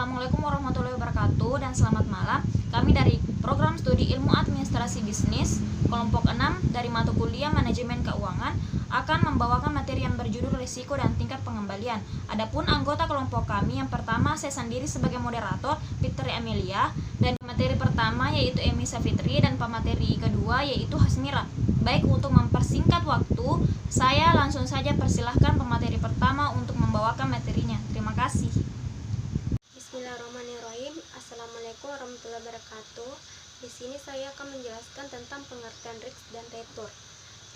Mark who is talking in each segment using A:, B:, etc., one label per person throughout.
A: Assalamualaikum warahmatullahi wabarakatuh dan selamat malam. Kami dari Program Studi Ilmu Administrasi Bisnis Kelompok 6 dari mata kuliah Manajemen Keuangan akan membawakan materi yang berjudul Risiko dan Tingkat Pengembalian. Adapun anggota kelompok kami yang pertama saya sendiri sebagai moderator Fitri Amelia, dan materi pertama yaitu Emi Safitri dan pemateri kedua yaitu Hasmira. Baik, untuk mempersingkat waktu, saya langsung saja persilahkan pemateri pertama untuk membawakan materinya. Terima kasih.
B: Bismillahirrahmanirrahim. Assalamualaikum warahmatullahi wabarakatuh. Di sini saya akan menjelaskan tentang pengertian risk dan retur.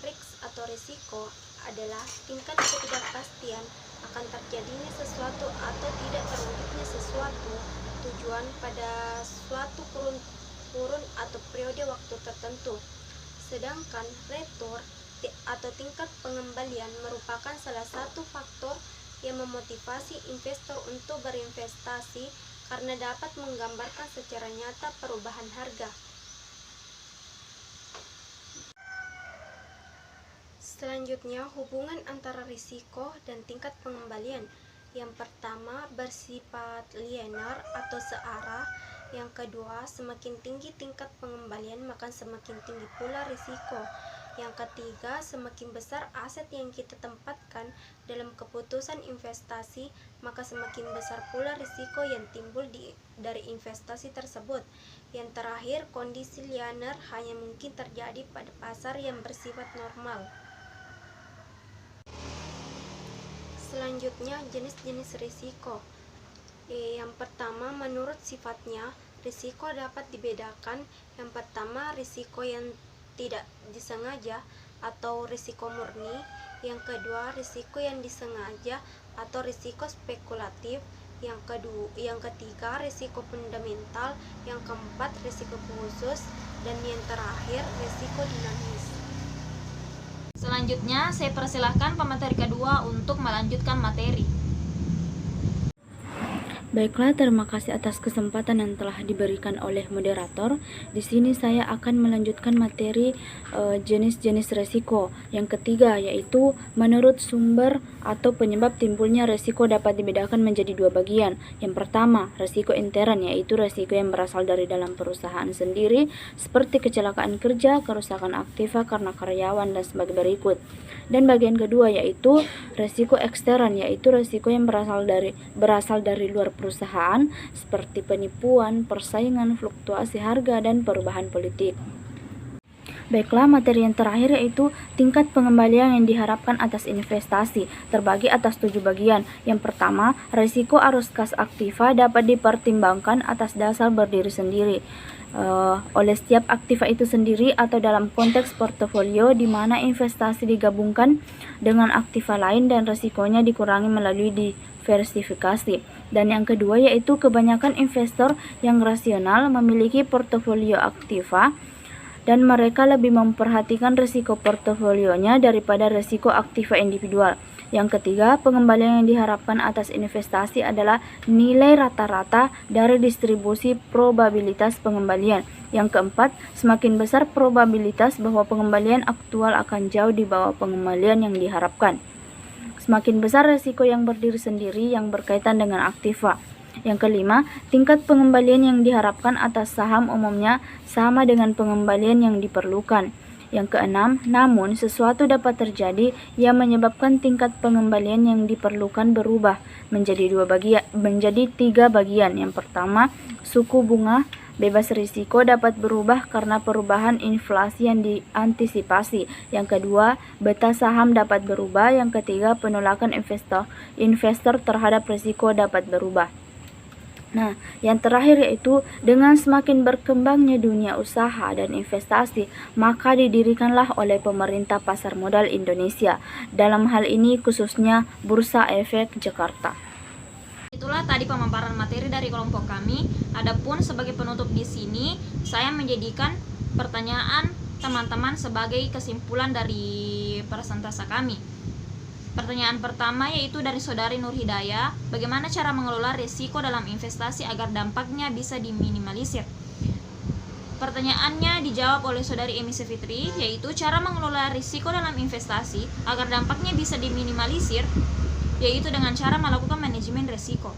B: Risk atau risiko adalah tingkat ketidakpastian akan terjadinya sesuatu atau tidak terwujudnya sesuatu tujuan pada suatu kurun atau periode waktu tertentu. Sedangkan retur atau tingkat pengembalian merupakan salah satu faktor yang memotivasi investor untuk berinvestasi karena dapat menggambarkan secara nyata perubahan harga. Selanjutnya, hubungan antara risiko dan tingkat pengembalian. Yang pertama, bersifat linear atau searah. Yang kedua, semakin tinggi tingkat pengembalian maka semakin tinggi pula risiko. Yang ketiga, semakin besar aset yang kita tempatkan dalam keputusan investasi, maka semakin besar pula risiko yang timbul dari investasi tersebut. Yang terakhir, kondisi linear hanya mungkin terjadi pada pasar yang bersifat normal. Selanjutnya, jenis-jenis risiko. Yang pertama, menurut sifatnya, risiko dapat dibedakan. Yang pertama, risiko yang tidak disengaja atau risiko murni. Yang kedua, risiko yang disengaja atau risiko spekulatif. Yang ketiga, risiko fundamental. Yang keempat, risiko khusus. Dan yang terakhir, risiko dinamis.
A: Selanjutnya, saya persilahkan pemateri kedua untuk melanjutkan materi.
C: Baiklah, terima kasih atas kesempatan yang telah diberikan oleh moderator. Di sini saya akan melanjutkan materi jenis-jenis risiko. Yang ketiga yaitu menurut sumber atau penyebab timbulnya risiko dapat dibedakan menjadi dua bagian. Yang pertama, risiko intern, yaitu risiko yang berasal dari dalam perusahaan sendiri seperti kecelakaan kerja, kerusakan aktiva karena karyawan dan sebagai berikut. Dan bagian kedua yaitu risiko ekstern, yaitu risiko yang berasal dari luar perusahaan seperti penipuan, persaingan, fluktuasi harga, dan perubahan politik. Baiklah, materi yang terakhir yaitu tingkat pengembalian yang diharapkan atas investasi, terbagi atas 7 bagian. Yang pertama, risiko arus kas aktiva dapat dipertimbangkan atas dasar berdiri sendiri oleh setiap aktiva itu sendiri atau dalam konteks portofolio di mana investasi digabungkan dengan aktiva lain dan risikonya dikurangi melalui diversifikasi. Dan yang kedua yaitu kebanyakan investor yang rasional memiliki portofolio aktiva dan mereka lebih memperhatikan risiko portofolionya daripada risiko aktiva individual. Yang ketiga, pengembalian yang diharapkan atas investasi adalah nilai rata-rata dari distribusi probabilitas pengembalian. Yang keempat, semakin besar probabilitas bahwa pengembalian aktual akan jauh di bawah pengembalian yang diharapkan. Semakin besar risiko yang berdiri sendiri yang berkaitan dengan aktiva. Yang kelima, tingkat pengembalian yang diharapkan atas saham umumnya sama dengan pengembalian yang diperlukan. Yang keenam, namun sesuatu dapat terjadi yang menyebabkan tingkat pengembalian yang diperlukan berubah menjadi 3 bagian. Yang pertama, suku bunga bebas risiko dapat berubah karena perubahan inflasi yang diantisipasi. Yang kedua, beta saham dapat berubah. Yang ketiga, penolakan investor terhadap risiko dapat berubah. Nah, yang terakhir yaitu dengan semakin berkembangnya dunia usaha dan investasi, maka didirikanlah oleh pemerintah pasar modal Indonesia. Dalam hal ini khususnya Bursa Efek Jakarta.
A: Itulah tadi pemaparan materi dari kelompok kami. Adapun sebagai penutup di sini, saya menjadikan pertanyaan teman-teman sebagai kesimpulan dari presentasi kami. Pertanyaan pertama yaitu dari saudari Nur Hidayah, bagaimana cara mengelola risiko dalam investasi agar dampaknya bisa diminimalisir? Pertanyaannya dijawab oleh saudari Emi Safitri, yaitu cara mengelola risiko dalam investasi agar dampaknya bisa diminimalisir, yaitu dengan cara melakukan manajemen risiko.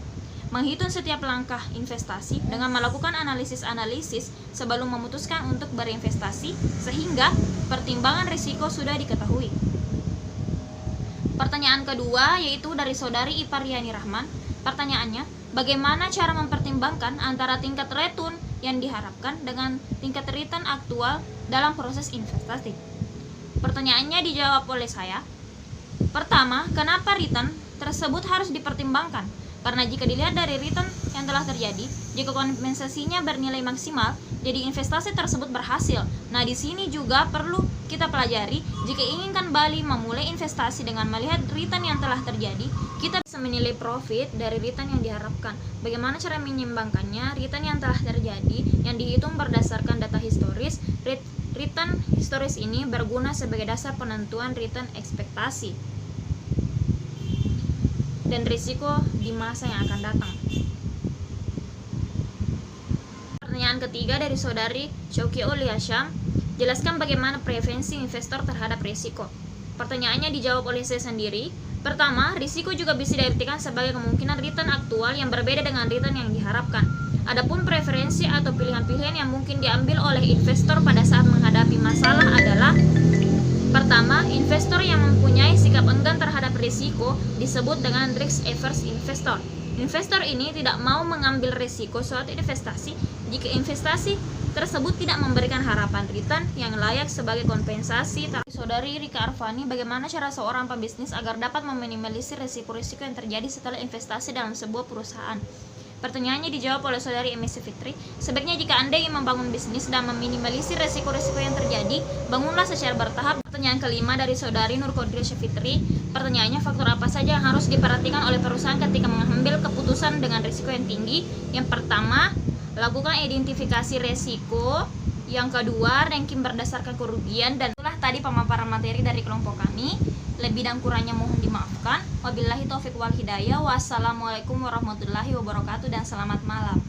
A: menghitung setiap langkah investasi dengan melakukan analisis-analisis sebelum memutuskan untuk berinvestasi sehingga pertimbangan risiko sudah diketahui. Pertanyaan kedua yaitu dari saudari Ipariani Rahman. Pertanyaannya, bagaimana cara mempertimbangkan antara tingkat return yang diharapkan dengan tingkat return aktual dalam proses investasi? Pertanyaannya dijawab oleh saya. Pertama, kenapa return tersebut harus dipertimbangkan? Karena jika dilihat dari return yang telah terjadi, jika kompensasinya bernilai maksimal, jadi investasi tersebut berhasil. Nah, di sini juga perlu kita pelajari, jika ingin kembali memulai investasi dengan melihat return yang telah terjadi, kita bisa menilai profit dari return yang diharapkan. Bagaimana cara menyeimbangkannya? Return yang telah terjadi yang dihitung berdasarkan data historis. Return historis ini berguna sebagai dasar penentuan return ekspektasi dan risiko di masa yang akan datang. Pertanyaan ketiga dari saudari Syaukia Uliasyam, jelaskan bagaimana prevensi investor terhadap risiko. Pertanyaannya dijawab oleh saya sendiri. Pertama, risiko juga bisa diartikan sebagai kemungkinan return aktual yang berbeda dengan return yang diharapkan. Adapun preferensi atau pilihan-pilihan yang mungkin diambil oleh investor pada saat menghadapi masalah adalah: pertama, investor yang mempunyai sikap enggan terhadap risiko disebut dengan risk averse investor. Investor ini tidak mau mengambil risiko suatu investasi jika investasi tersebut tidak memberikan harapan return yang layak sebagai kompensasi. Saudari Rika Arfani, bagaimana cara seorang pembisnis agar dapat meminimalisir risiko-risiko yang terjadi setelah investasi dalam sebuah perusahaan? Pertanyaannya dijawab oleh saudari M.S. Fitri. Sebaiknya jika Anda ingin membangun bisnis dan meminimalisir risiko-risiko yang terjadi, bangunlah secara bertahap. Pertanyaan kelima dari saudari Nur Kodria Syafitri. Pertanyaannya, faktor apa saja yang harus diperhatikan oleh perusahaan ketika mengambil keputusan dengan risiko yang tinggi? Yang pertama, lakukan identifikasi risiko. Yang kedua, ranking berdasarkan kerugian. Dan itulah tadi pemaparan materi dari kelompok kami. Lebih dan kurangnya mohon dimaafkan. Wabillahi taufiq wal hidayah. Wassalamualaikum warahmatullahi wabarakatuh dan selamat malam.